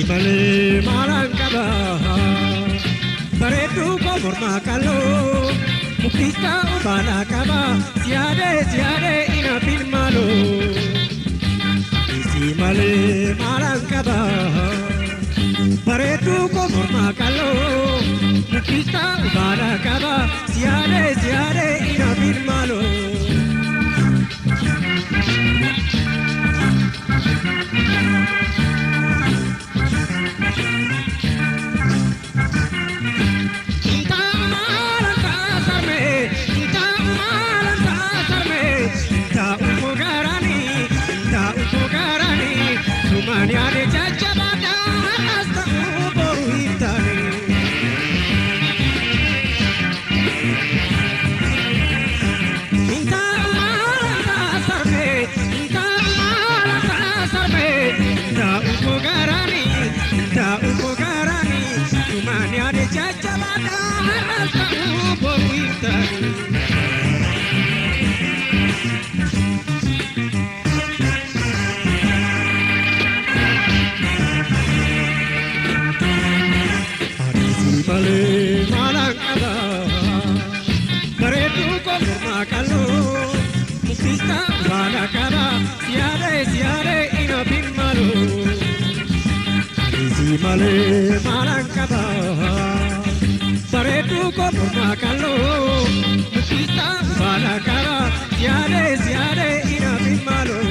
Malee maalaan qaba bareedduu koo mormaa qal'oo muktisaa obaanaa qaba siyaadee inaafin maaloo. Malee maalaan qaba bareedduu koo mormaa qal'oo muktisaa obaanaa qaba siyaadee inaafin maaloo. Malee maalaan qaba bareedduu koo mormaa qal'oo muktisaa obaanaa qaba siyaadee inaafin maaloo. Malee maalaan qaba bareedduu koo mormaa qal'oo muktisaa obaanaa qaba siyaadee inaafin maaloo.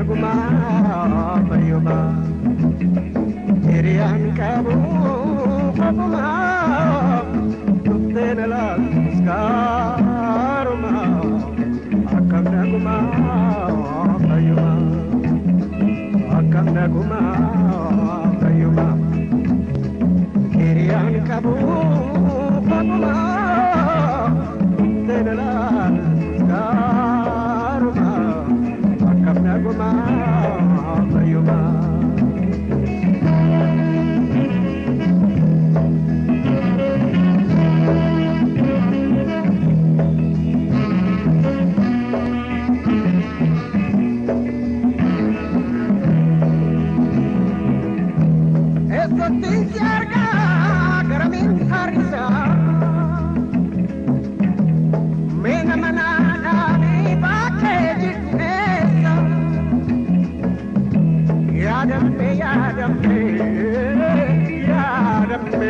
naguma fayyuma hiriyaan qabu kopuma tufteen laaskaaruma akkam naguma fayyuma akkam naguma fayyuma hiriyaan qabu kopuma tufteen laaskaaruma akkam naguma fayyuma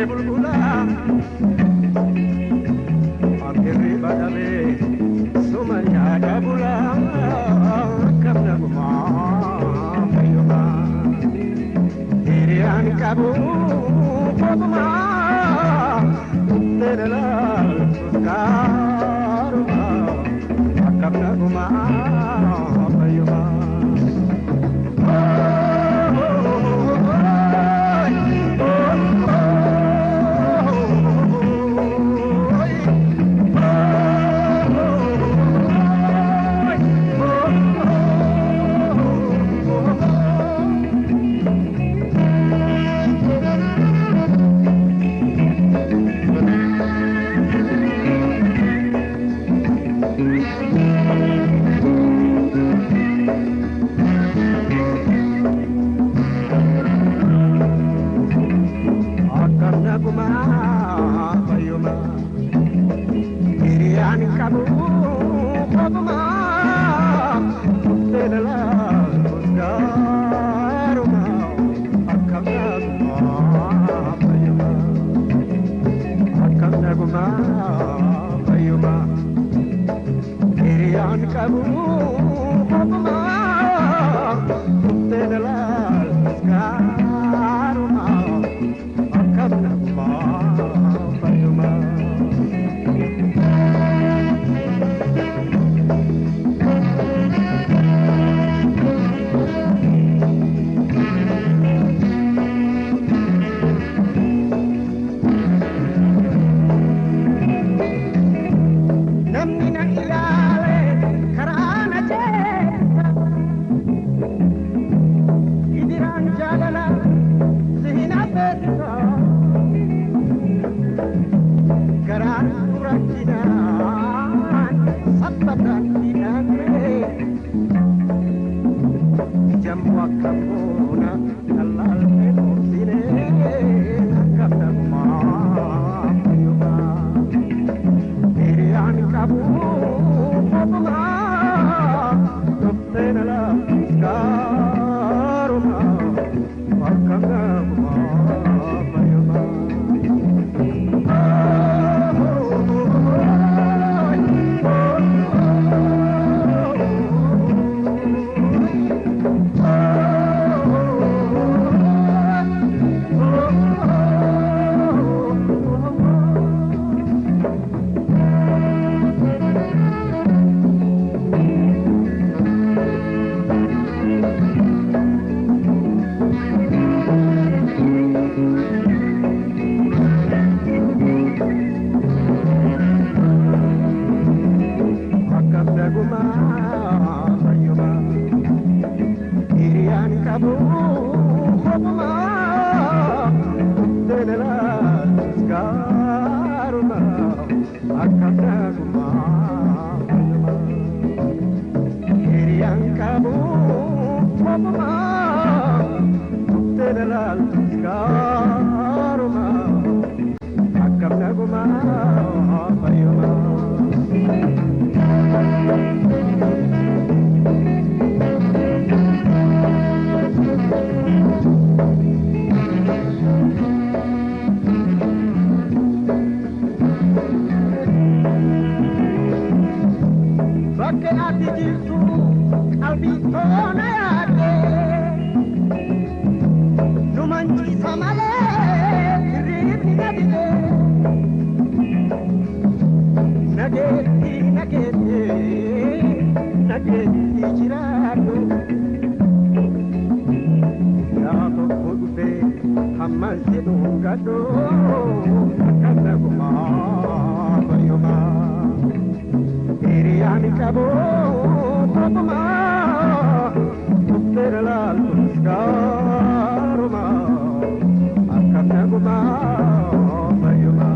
bulbula akirri badame sumanya dabula akkam naguma fayyuma hiriyaan qabu kopuma tufteen laaskaaruma akkam naguma fayyuma Bakke ati jirtu qalbii toona yaada situ gado kana kuma bayuma iriani kabo kuma terla luskaruma kana kuma bayuma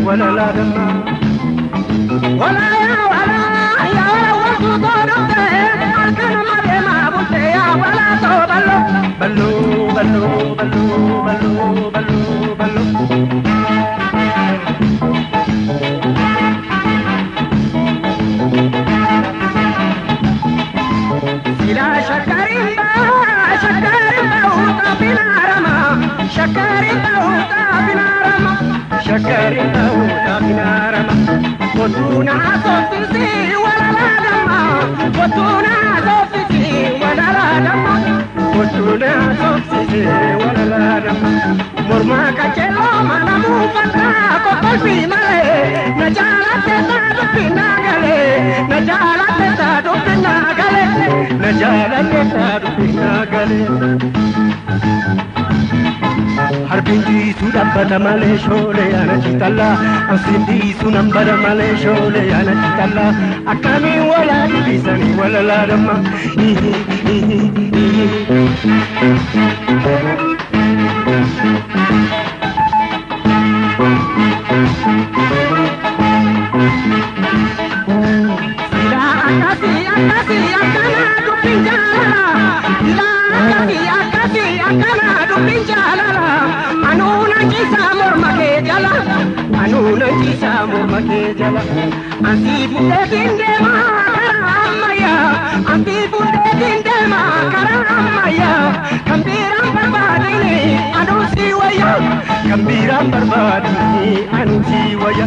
ولا لا دما ولا يا ولا يا وصدور الكلام ما بنت يا ولا بلو بلو بلو بلو بلو بلو بلو سلا شكرين شكرين وطابنا رما شكرين وطابنا رما شكرين وطابنا رما وتونا صوفي ولا لا دما وتونا صوفي ولا لا دما وتونا صوفي ولا لا دما مرما كجلو ما مو فتا قلبي مالي نجالت تادو بناغلي نجالت تادو بناغلي نجالت تادو بناغلي Harbinji sudan bada male shole ana chitalla asindi sunan bada male shole ana chitalla akami wala bisani wala ladama sila akasi akasi akana dupinjala sila akasi akana dupinjala anuna jisamur makejala anuna jisamur makejala anti bude dinde maramaya anti bude dinde maramaya kambiram barbadini anu siwaya kambiram barbadini anu siwaya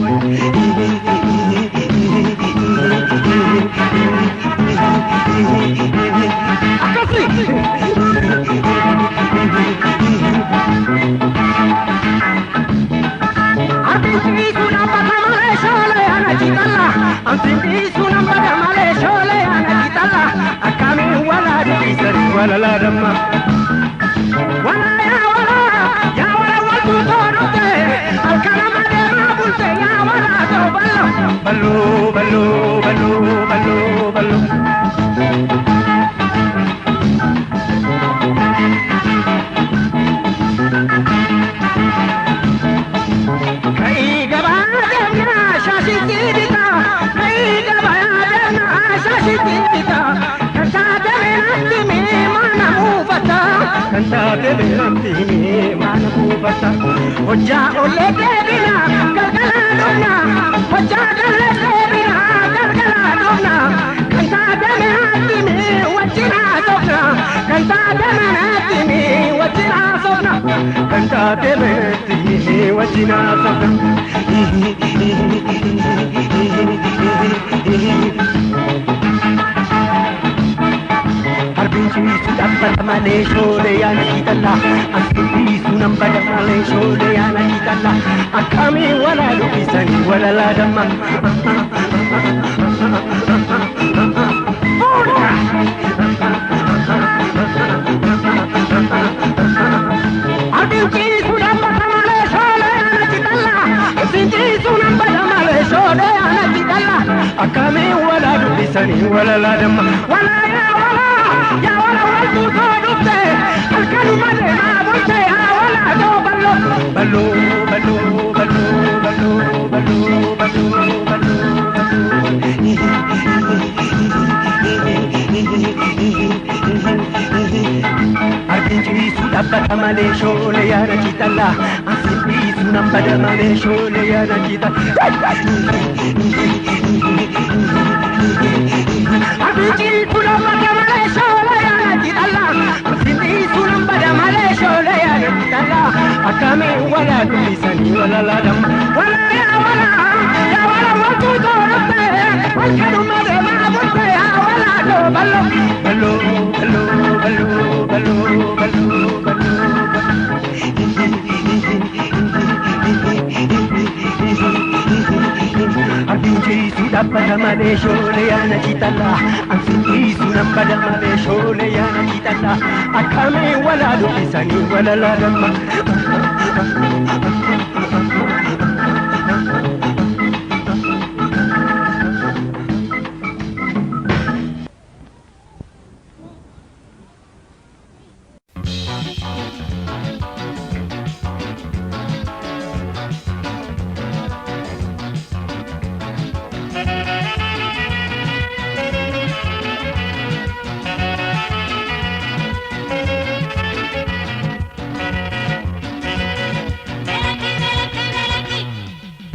akasi Anti sunam bada male shole ana chitalla Anti sunam bada male shole ana chitalla akami wala disari wala la damma wala ya wala waltu torote alkalama de mabulte ya wala to ballo ballo ballo ballo ballo kantaate beeramtiini maana buufata hojjaa ollee deebina galgalaa dhufna hojjaa gallee deebina galgalaa dhufna kantaate beeramtiini wajjinaa sofna kantaate beeramtiini wajjinaa sofna kantaate beeramtiini wajjinaa sofna Arbinchisu dabbata malee shoolee yaana kitalla Arbinchisu nambada malee shoolee yaana kitalla Akkamii walaa dubbisanii walalaa damma Arbinchisu dabbata malee shoolee yaana kitalla Arbinchisu nambada malee shoolee yaana kitalla Akkamii walaa dubbisanii walalaa damma Ya wala waltu kodute alkanu made ma bunte ya wala do ballo ballo ballo ballo ballo ballo ballo ballo Arkinchi sudabba male shole ya rakitalla asibi sunambada male shole ya rakitalla Arkinchi sudabba male shole ya rakitalla asibi sunambada male shole ya rakitalla akame wala kulisani wala ladam wala ya wala watu dorte alkanu made ma bunte ya wala do ballo ballo ballo ballo ballo ballo ballo Arbinchi sudabba male shole ya nakitalla Ansinti sunambada male shole ya nakitalla Akame wala dupisani wala ladamma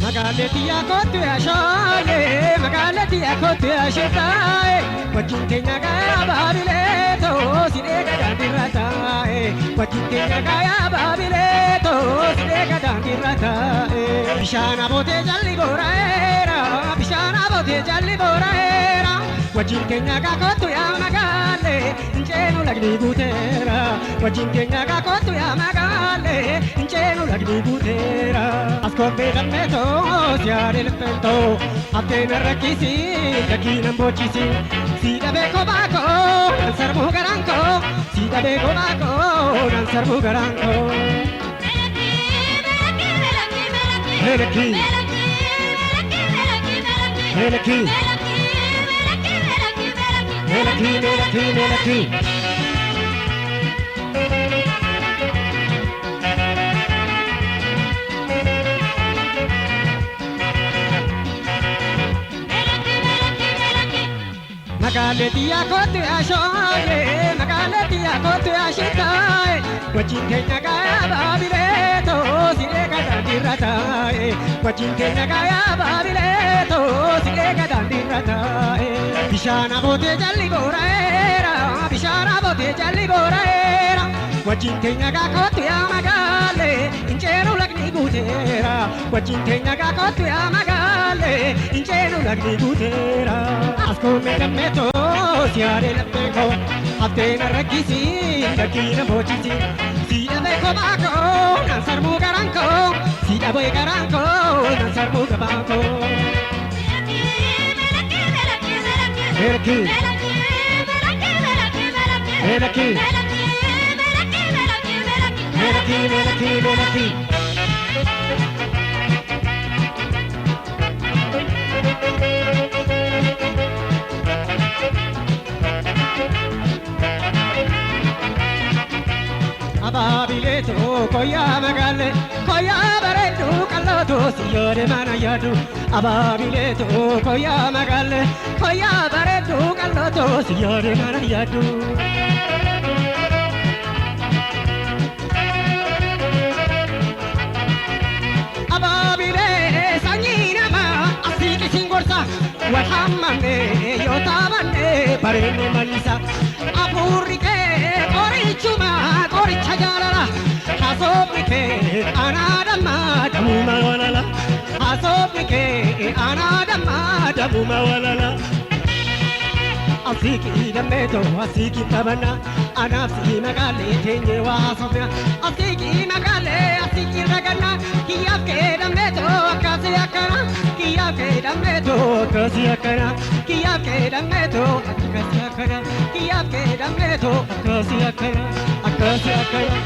Magaleti ya kotu ya shole, magaleti ya kotu ya shitae, wajintenya gaya babileto, sideka dandiratae, wajintenya gaya babileto, sideka dandiratae. Bishana bote jalli goraera, bishana bote jalli goraera, wajintenya ga kotu ya magale, injenu lagni gutera, wajintenya ga kotu ya magale, injenu lagni gutera. Ascolbe dal meto, siare il pento, a te ne racchisi, da chi non bocisi, si da beco baco, non servo garanco, si da beco baco, non servo garanco. Melaki, Melaki, Melaki, Melaki, Melaki. Magaleti ya kotu ya shole, magaleti ya kotu ya shitae, wajintenya gaya babileto, sideka dandiratae, wajintenya gaya babileto, sideka dandiratae. Bishana bote jalli goraera, bishana bote jalli goraera, wajintenya ga kotu ya magale, injeru lagni gutera, wajintenya ga kotu ya magale, injeru lagni gutera. Ascolme da meto, siare la beco, a te ne racchisi, da chi ne bocisi, si da beco baco, non servo garanco, si da boi garanco, non servo gabanco. Melaki, Melaki, Melaki, Melaki, Melaki. Ababileto koya magale koya baredu kalloto siyore mana yadu Ababileto koya magale koya baredu kalloto siyore mana yadu walhammamne yoo taabanne bareenne mallisa afuurri kee qorichuma qoricha jaalala hasoofni kee anaa dammaa damuma walala hasoofni kee anaa dammaa damuma walala asiki dameto asiki tabana anafsi magale tenye wasofna asiki magale asiki ragana kiyake dameto akase akana kiyake dameto akase akana kiyake dameto akase akana kiyake dameto akase akana akase akana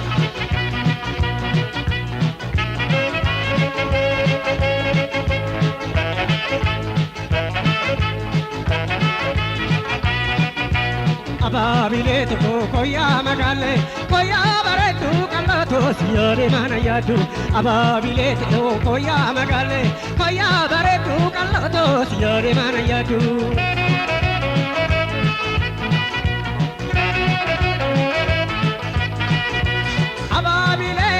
Ababiletu koya magale koya baretu kalato siyare mana yadu Ababiletu koya magale koya baretu kalato siyare mana yadu Ababile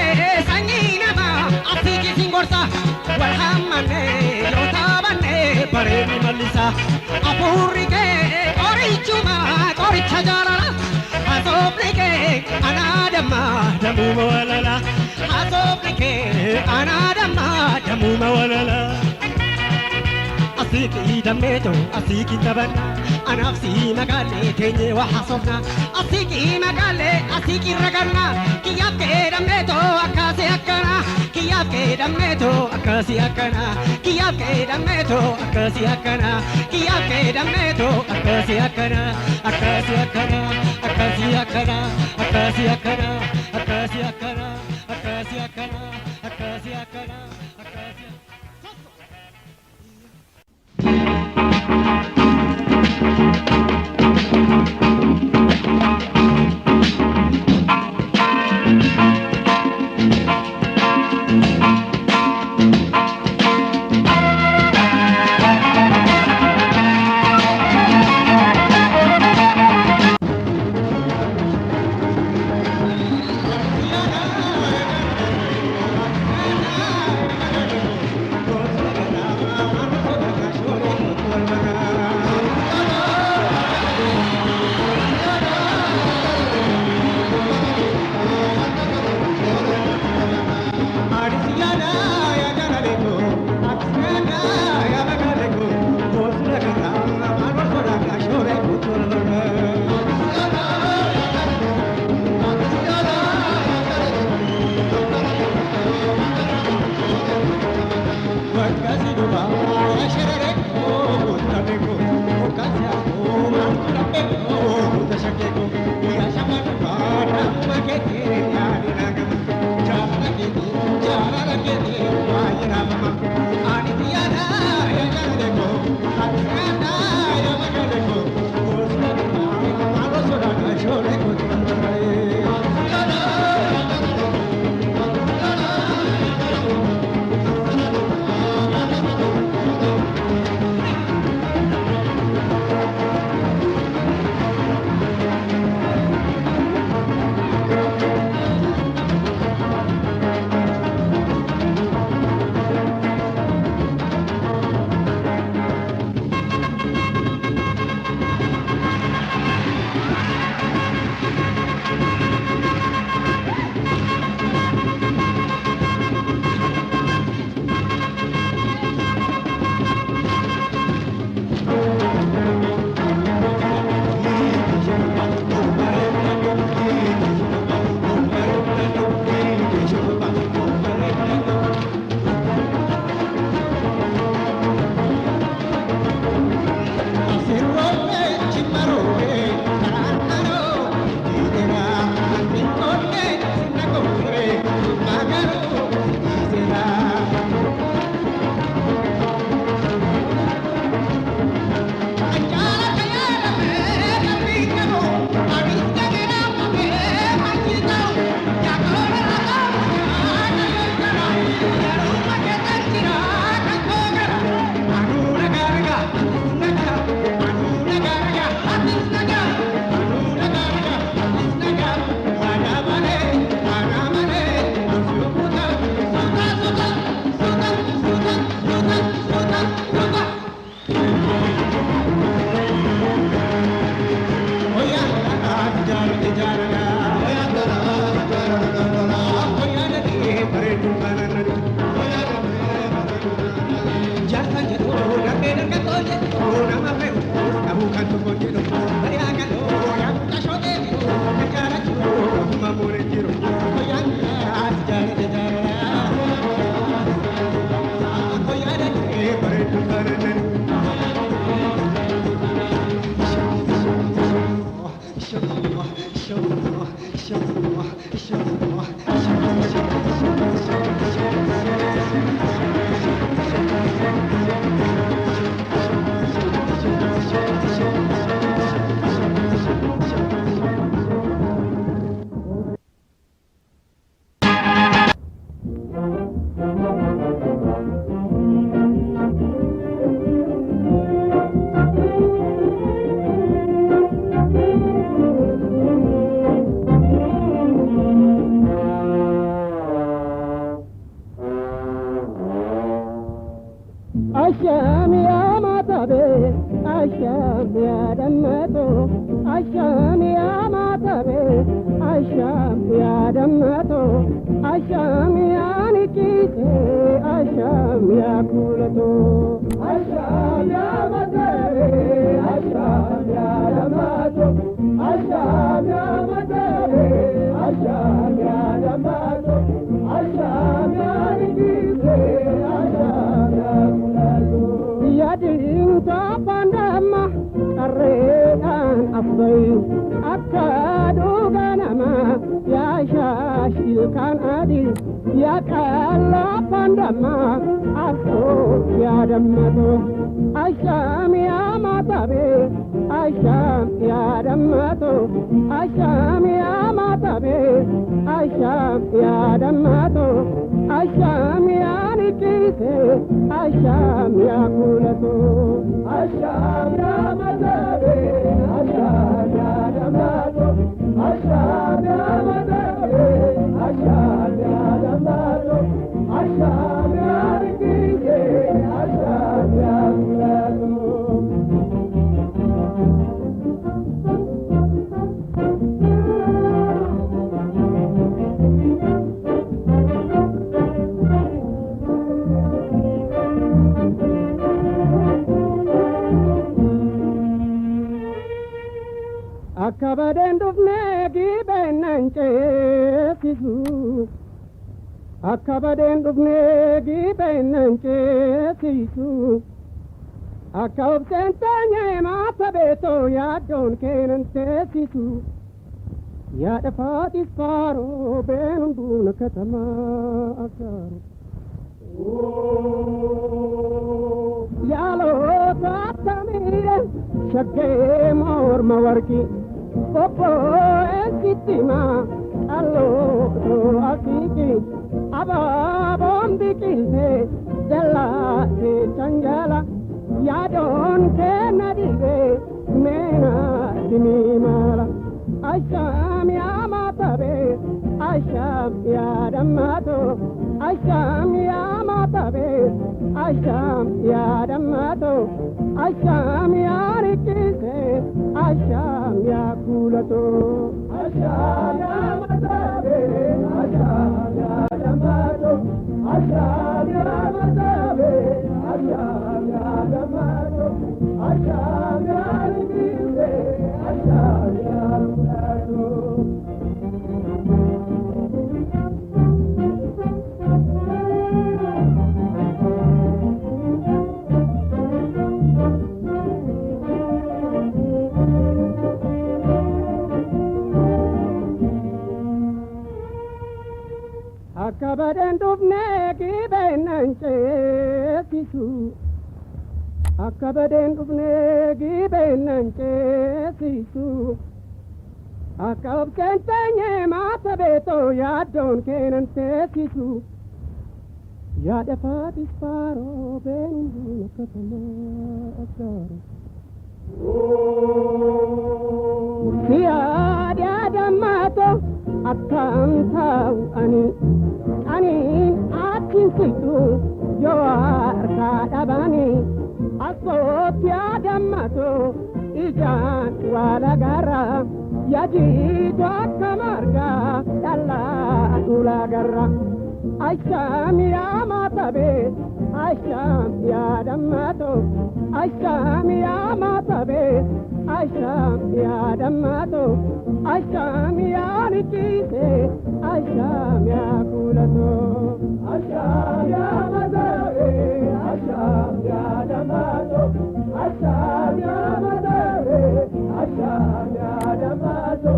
sangina ma asiki singorsa walhammane yotabane pareni malisa apurike orichuma qoricha jaalala hasoofnike anaa dammaa damuma walala hasoofnike anaa dammaa damuma walala asiki dameto asiki tabana anafsi magale tenye wa hasofna asiki magale asiki ragana kiyake dameto akase akana kiyake dameto akase akana kiyake dameto akase akana kiyake dameto akase akana akase akana akase akana akase akana akase akana akase akana akase akana akase አሻም ያማታቤ አሻም ያደመጦ አሻም ያማታቤ አሻም ያደመጦ አሻም ያንቂሴ አሻም ያኩለቶ አሻም ያማታቤ አሻም ያደመጦ አሻም ያማታቤ አሻም ያደመጦ አሻም ያንቂሴ አሻም ያድንታ ፓንዳማ ቀሬዳን አፍበይ አካዱ ገነማ ያሻሽልካን አዲ ያቃላ ፓንዳማ አፍቶ ያደመቶ አሻም ያማታቤ አሻም ያደመቶ አሻም ያማታቤ አሻም ያደመቶ አሻም ያንቂሴ አሻም ያኩለቶ አሻም ያማታቤ አሻም ያደመቶ አሻም ያማታቤ አሻም ያደመቶ አሻም ያንቂሴ አሻም ያኩለቶ Akkabaden dufne gibenanche sisu Akkabaden dufne gibenanche sisu Akkab sentanye matabeto yadon kenante sisu Yada fatis faro benunduna katama akaro Yalo tatamire shagge mor mawarki Popo esitima allo to asiki aba bombi kilse della se changala yadon kenadige mena dimimala asham yamatabe asham yadamato asham yamatabe asham yadamato asham yarikise asham yakulato asham yamatabe asham yadamato asham yamatabe asham yadamato asham yarikise asham yakulato Akkabaden dufne gibenanche sisu Akkabaden dufne gibenanche sisu Akkab sentanye matabeto yadon kenante sisu Yada fatis faro benunduna katama akaro Siyada damato akkantau anin akin situ jawar kadabani asopya damato ijan wala gara yajidu akamarga dalla dula gara asham yamatabe asham yadamato asham yamatabe asham yadamato asham yarikise asham yakulato asham yamatabe asham yadamato asham yamatabe asham yadamato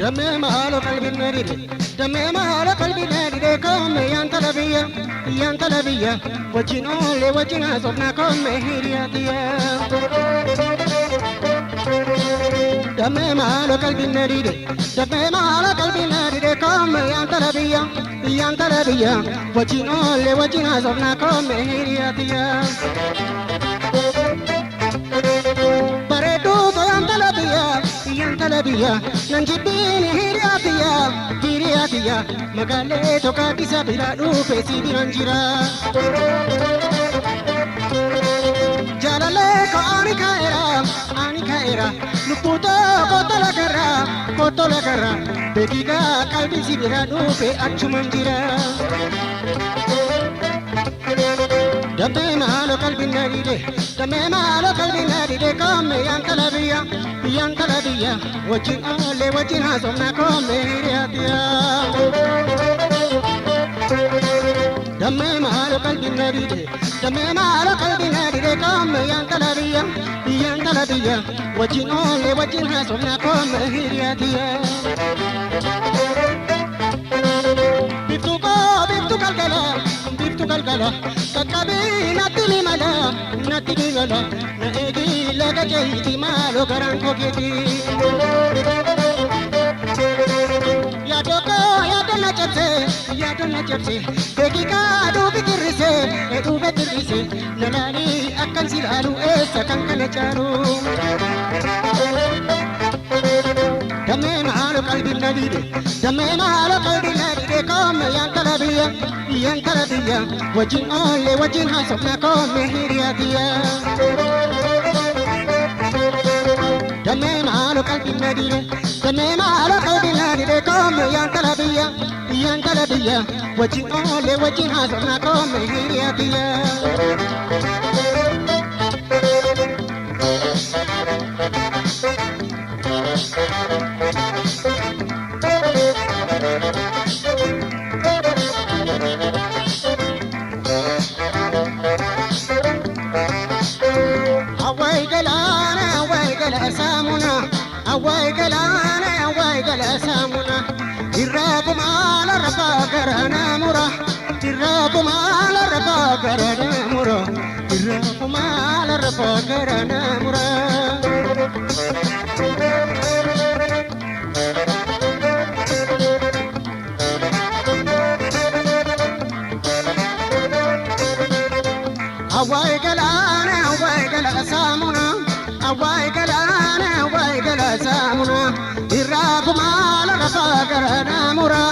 دمي مالو قلبي نريد دمي مالو قلبي نريد كم ينتلبيا ينتلبيا وجنا لوجنا صفنا كم هيرياتيا دمي مالو قلبي نريد دمي مالو قلبي نريد كم ينتلبيا ينتلبيا وجنا لوجنا صفنا كم هيرياتيا Yantalabia, Nanjibini Hiriatia, Hiriatia, Magale Tokatisa Bira Rupe Sibiranjira. Jalale Anikaera, Anikaera, Luputa, Kotolakara, Begiga, Kalbi Sibira Rupe Achumanjira. Dame malo kalbi naride, dame malo kalbi naride, come yantalabia, yantalabia, watching all, watching us on a come hiriatia. Dame malo kalbi naride, dame malo kalbi naride, come yantalabia, yantalabia, watching all, watching us on a come hiriatia. Biftu kalkala, kakabi natili mala, na egi laga jaiti malo garanko kiti. Ya dona chapse, egi ka adu bikirise, nalani akan silalu esa kan kana charu. Dame malo kalbi nadide, dame malo kalbi nadide, come yantalabia, yantalabia, wajin ole wajin hasopna come hiriatia. Dame malo kalbi nadide, dame malo kalbi nadide, come yantalabia, yantalabia, wajin ole wajin hasopna come hiriatia. Awai galana samuna irrakum ala rafa garana mura irrakum ala rafa garana mura irrakum ala rafa garana mura Awai galana samuna awai galana samuna irrakum ala rafa garana mura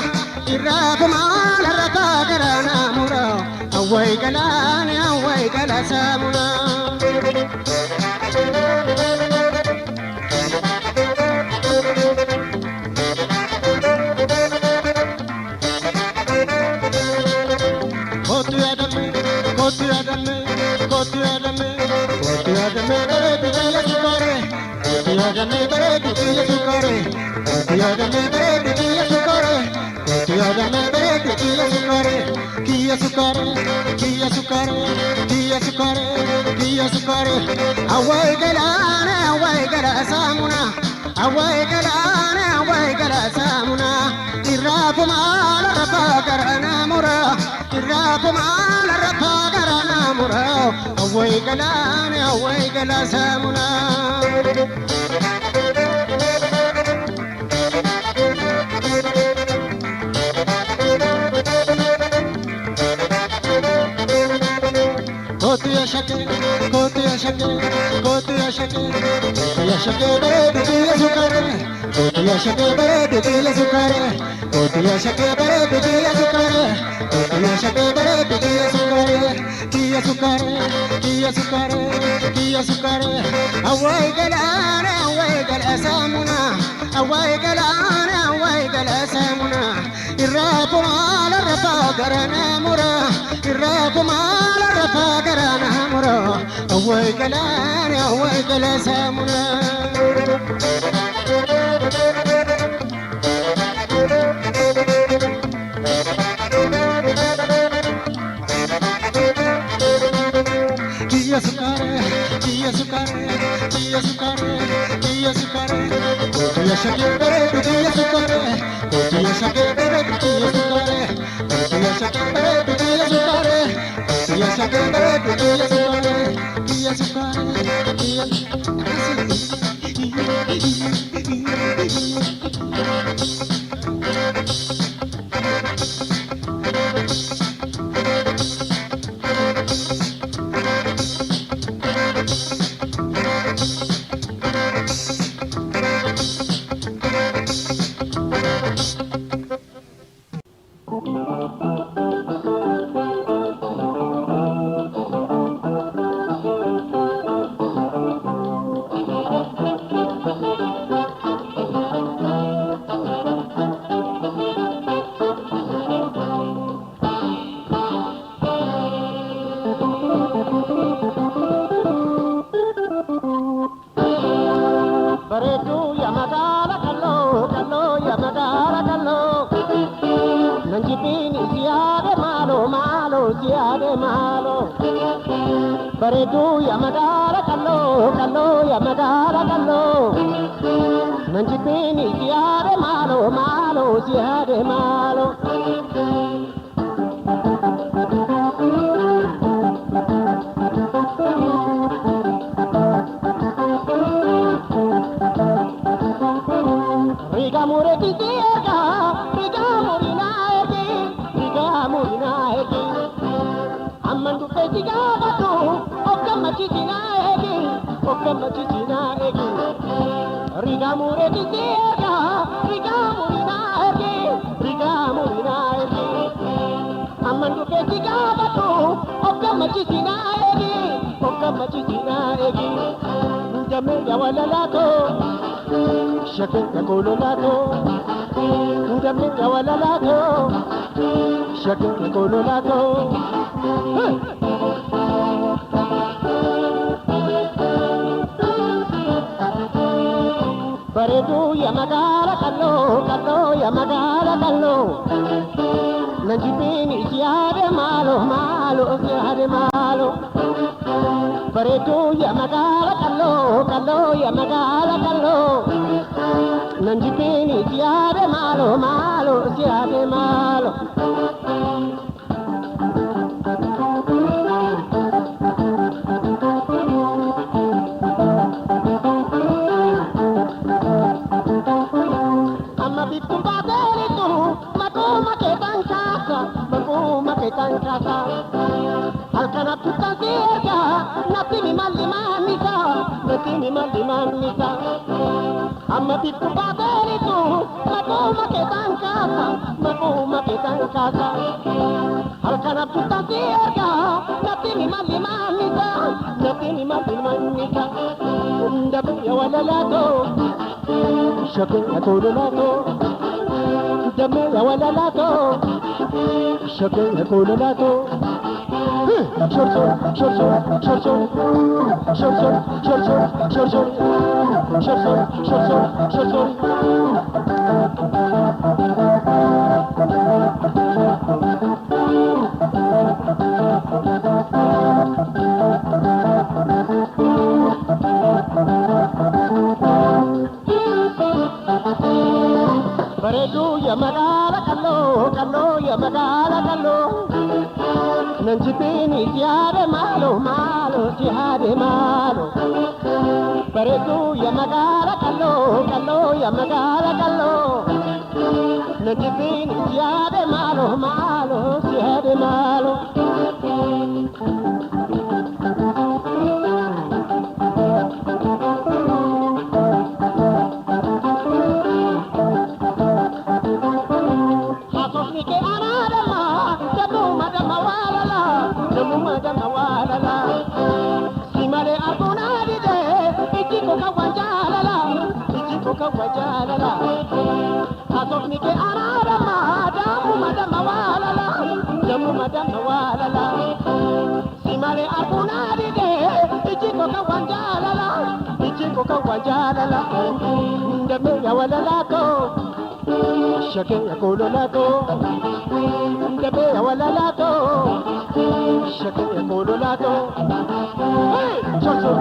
irrakum ala rafa garana mura awai galana samuna Kotu adame bere sukare Yadame bere kiya sukare Yadame bere kiya sukare Yadame bere kiya sukare Kiya sukare Kiya sukare Kiya sukare Kiya sukare Awai gala samuna Awai gala samuna Irrakum ala rafa garana mura Irrakum ala rafa garana mura Awai gala samuna Kotu yashake bere bikiya sukare Kotu yashake bere bikiya sukare Kotu yashake bere bikiya sukare Kotu yashake bere bikiya sukare Kiya sukare Awai gala samuna Awai gala samuna Irrakum ala rafa garana mura Irrakum ala rafa garana mura Awai gala samuna Kiya sukare Kotu yashake bere bikiya sukare bareedu ya magala kallo ya magala kallo nanjibini siade malo siade malo bareedu ya magala kallo ya magala kallo nanjibini siade malo siade malo Riga murina egi amman du pesiga batu okka machina egi Riga murina egi amman du pesiga batu okka machina egi Jame ya walalato Shake ya kololato Jame ya walalato Shake ya kololato Bareedu ya magala kallo Nanjibini siade malo siade malo Bareedu ya magala kallo ya magala kallo Nanjibini siade malo siade malo Amma bitum baderitu makuma ke tankasa Alkana tutan siega natini malli manita Amma bitum baderitu makuma ke tankasa Alkana tutan siega natini malli manita Ndabu ya walalato Shake ya kololato Dame ya walalato Shake ya kololato Bareedu ya magala kallo Nanjibini siade malo siade malo Bareedu ya magala kallo Nanjibini siade malo siade malo Simale akunadi de ichiko kawajalala Asofni ke ararama damu madama walala Simale akunadi de ichiko kawajalala Ndame ya walalato Shake ya kololato Ndame ya walalato Shake ya kololato Hey! Chorchor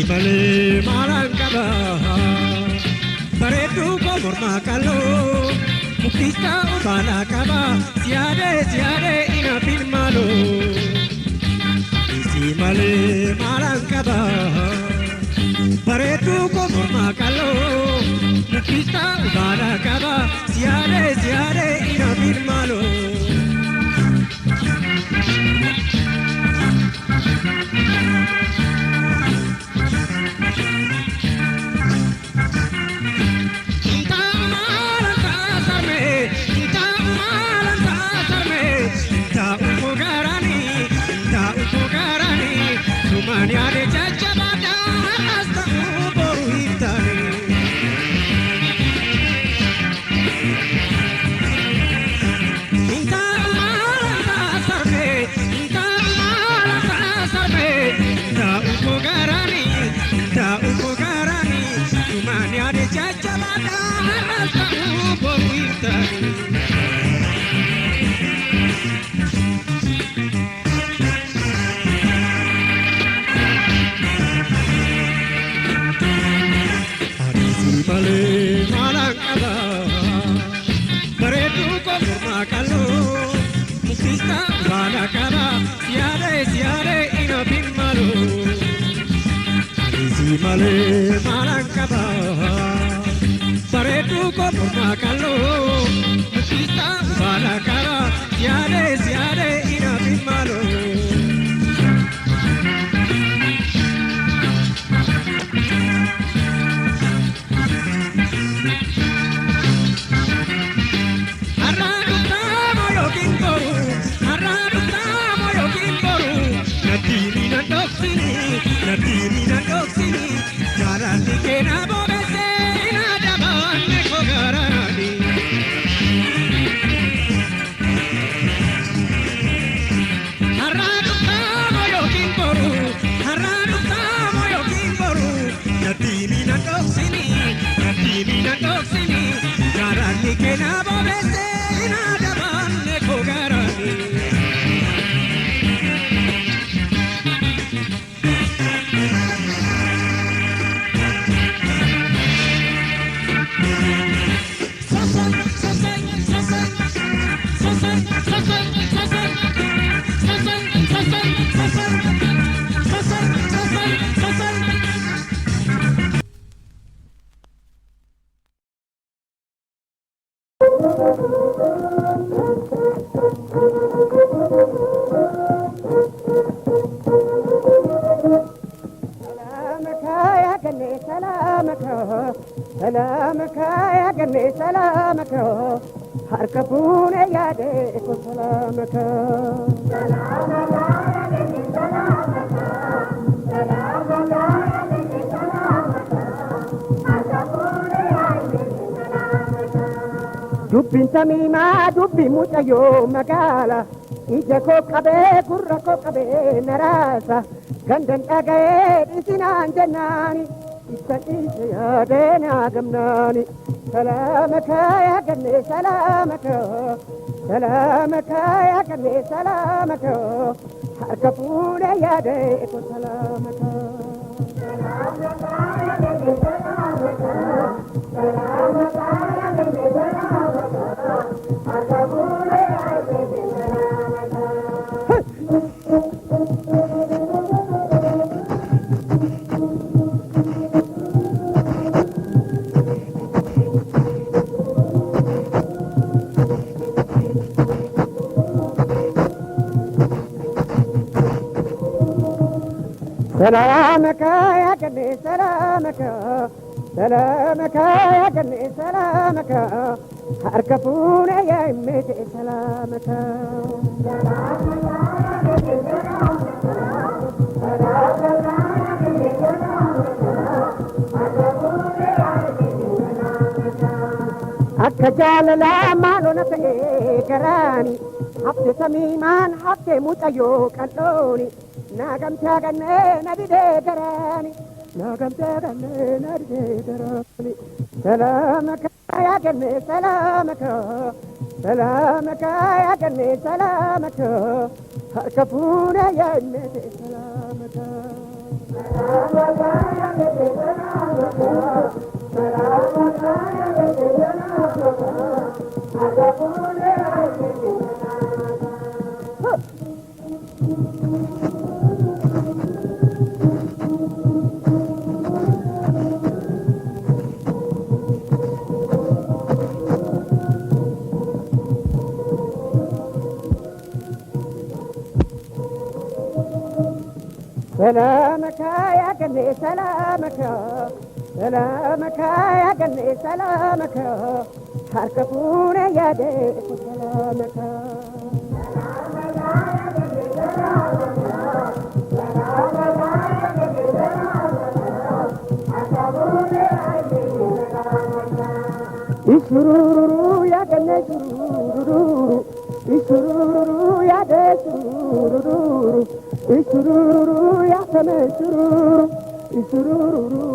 Bale malangkaba bareedu ko morma kalo mukista ubala kaba siade ina filmalo isi bale malangkaba bareedu ko morma kalo mukista ubala kaba siade ina filmalo Male malangkaba bareedu ko morma kalo mukista ubala kaba siade ina filmalo Natimina doksini jarani kena bobese ina jabanne kogarani haranu tamo yo kimboru natimina doksini jarani kena bobese ina jabanne kogarani سلامك يا قلبي سلامك هركبون يا ديك سلامك سلامك يا قلبي سلامك سلامك يا قلبي سلامك هركبون يا ديك سلامك دبي تميمة دبي متيو مقالة إجاكو قبي كركو قبي نراسة كندن أغير سنان جناني استقيس يا دينا قمناني سلامك يا قلبي سلامك سلامك يا قلبي سلامك حركفون يا ديك سلامك سلامك يا قلبي سلامك سلامك يا قلبي سلامك سلامك يا جني سلامك سلامك يا جني سلامك أركفون يا أمتي سلامك أكجال لا مالو نتئي كراني حبت سميمان حبت متأيو كالوني ناقم تاقني نبي ديقراني ناقم تاقني نبي ديقراني سلامك يا جني سلامك سلامك يا جني سلامك هركفونا يا أمتي سلامك سلامك يا جني سلامك سلامك يا جني سلامك هركفونا يا أمتي سلامك سلامك يا جني سلامك سلامك يا جني سلامك حركفونا يا ديك سلامك Isururu ya gane sururu Isururu ya de sururu Isururu ya same sururu Isururu